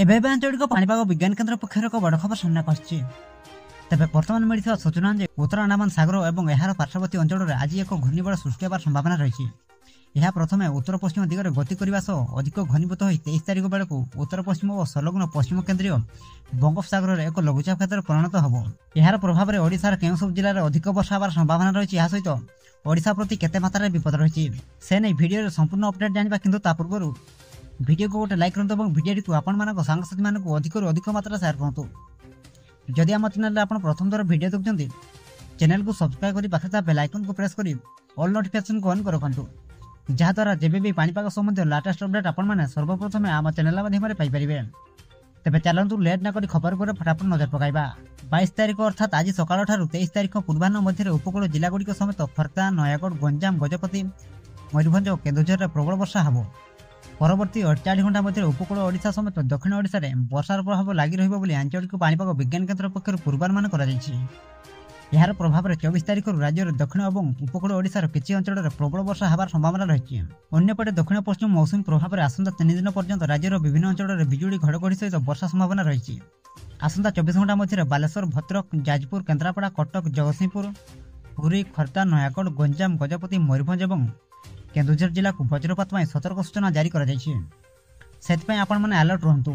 ଏବେ ଆଞ୍ଚଳିକ ପାଣିପାଗ ବିଜ୍ଞାନ କେନ୍ଦ୍ର ପକ୍ଷରୁ ଏକ ବଡ଼ ଖବର ସାମ୍ନାକୁ ଆସିଛି। ତେବେ ବର୍ତ୍ତମାନ ମିଳିଥିବା ସୂଚନା ଯେ ଉତ୍ତର ଆଣ୍ଡାମାନ ସାଗର ଏବଂ ଏହାର ପାର୍ଶ୍ୱବର୍ତ୍ତୀ ଅଞ୍ଚଳରେ ଆଜି ଏକ ଘୂର୍ଣ୍ଣିବଳୟ ସୃଷ୍ଟି ହେବାର ସମ୍ଭାବନା ରହିଛି। ଏହା ପ୍ରଥମେ ଉତ୍ତର ପଶ୍ଚିମ ଦିଗରେ ଗତି କରିବା ସହ ଅଧିକ ଘନୀଭୂତ ହୋଇ 23 ତାରିଖ ବେଳକୁ ଉତ୍ତର ପଶ୍ଚିମ ଓ ସଂଲଗ୍ନ ପଶ୍ଚିମ କେନ୍ଦ୍ରୀୟ ବଙ୍ଗୋପସାଗରରେ ଏକ ଲଘୁଚାପ କ୍ଷେତ୍ରରେ ପରିଣତ ହେବ। ଏହାର ପ୍ରଭାବରେ ଓଡ଼ିଶାର କେଉଁ ସବୁ ଜିଲ୍ଲାରେ ଅଧିକ ବର୍ଷା ହେବାର ସମ୍ଭାବନା ରହିଛି, ଏହା ସହିତ ଓଡ଼ିଶା ପ୍ରତି କେତେ ମାତ୍ରାରେ ବିପଦ ରହିଛି ସେ ନେଇ ଭିଡ଼ିଓରେ ସମ୍ପୂର୍ଣ୍ଣ ଅପଡେଟ୍ ଜାଣିବା। କିନ୍ତୁ ତା ପୂର୍ବରୁ ଭିଡ଼ିଓକୁ ଗୋଟେ ଲାଇକ୍ କରନ୍ତୁ ଏବଂ ଭିଡ଼ିଓଟିକୁ ଆପଣମାନଙ୍କ ସାଙ୍ଗସାଥୀମାନଙ୍କୁ ଅଧିକରୁ ଅଧିକ ମାତ୍ରାରେ ସେୟାର କରନ୍ତୁ। ଯଦି ଆମ ଚ୍ୟାନେଲରେ ଆପଣ ପ୍ରଥମ ଥର ଭିଡ଼ିଓ ଦେଖୁଛନ୍ତି, ଚ୍ୟାନେଲକୁ ସବସ୍କ୍ରାଇବ୍ କରି ପାଖରେ ଥିବା ବେଲ୍ ଆଇକନକୁ ପ୍ରେସ୍ କରି ଅଲ୍ ନୋଟିଫିକେସନକୁ ଅନ୍ ରଖନ୍ତୁ, ଯାହାଦ୍ୱାରା ଯେବେ ବି ପାଣିପାଗ ସମ୍ବନ୍ଧୀୟ ଲାଟେଷ୍ଟ ଅପଡେଟ୍ ଆପଣମାନେ ସର୍ବପ୍ରଥମେ ଆମ ଚ୍ୟାନେଲ ମାଧ୍ୟମରେ ପାଇପାରିବେ। ତେବେ ଚାଲନ୍ତୁ ଲେଟ୍ ନ କରି ଖବର ଉପରେ ଫଟାଫଟ ନଜର ପକାଇବା। 22 ତାରିଖ ଅର୍ଥାତ୍ ଆଜି ସକାଳଠାରୁ 23 ତାରିଖ ପୂର୍ବାହ୍ନ ମଧ୍ୟରେ ଉପକୂଳ ଜିଲ୍ଲାଗୁଡ଼ିକ ସମେତ ଖୋର୍ଦ୍ଧା, ନୟାଗଡ଼, ଗଞ୍ଜାମ, ଗଜପତି, ମୟୂରଭଞ୍ଜ ଓ କେନ୍ଦୁଝରରେ ପ୍ରବଳ ବର୍ଷା ହେବ। ପରବର୍ତ୍ତୀ 48 ଘଣ୍ଟା ମଧ୍ୟରେ ଉପକୂଳ ଓଡ଼ିଶା ସମେତ ଦକ୍ଷିଣ ଓଡ଼ିଶାରେ ବର୍ଷାର ପ୍ରଭାବ ଲାଗି ରହିବ ବୋଲି ଆଞ୍ଚଳିକ ପାଣିପାଗ ବିଜ୍ଞାନ କେନ୍ଦ୍ର ପକ୍ଷରୁ ପୂର୍ବାନୁମାନ କରାଯାଇଛି। ଏହାର ପ୍ରଭାବରେ 24 ତାରିଖରୁ ରାଜ୍ୟର ଦକ୍ଷିଣ ଏବଂ ଉପକୂଳ ଓଡ଼ିଶାର କିଛି ଅଞ୍ଚଳରେ ପ୍ରବଳ ବର୍ଷା ହେବାର ସମ୍ଭାବନା ରହିଛି। ଅନ୍ୟପଟେ ଦକ୍ଷିଣ ପଶ୍ଚିମ ମୌସୁମୀ ପ୍ରଭାବରେ ଆସନ୍ତା 3 ଦିନ ପର୍ଯ୍ୟନ୍ତ ରାଜ୍ୟର ବିଭିନ୍ନ ଅଞ୍ଚଳରେ ବିଜୁଳି ଘଡ଼ଘଡ଼ି ସହିତ ବର୍ଷା ସମ୍ଭାବନା ରହିଛି। ଆସନ୍ତା 24 ଘଣ୍ଟା ମଧ୍ୟରେ ବାଲେଶ୍ୱର, ଭଦ୍ରକ, ଯାଜପୁର, କେନ୍ଦ୍ରାପଡ଼ା, କଟକ, ଜଗତସିଂହପୁର, ପୁରୀ, ଖୋର୍ଦ୍ଧା, ନୟାଗଡ଼, ଗଞ୍ଜାମ, ଗଜପତି, ମୟୂରଭଞ୍ଜ ଏବଂ କେନ୍ଦୁଝର ଜିଲ୍ଲାକୁ ବଜ୍ରପାତ ପାଇଁ ସତର୍କ ସୂଚନା ଜାରି କରାଯାଇଛି। ସେଥିପାଇଁ ଆପଣମାନେ ଆଲର୍ଟ ରୁହନ୍ତୁ।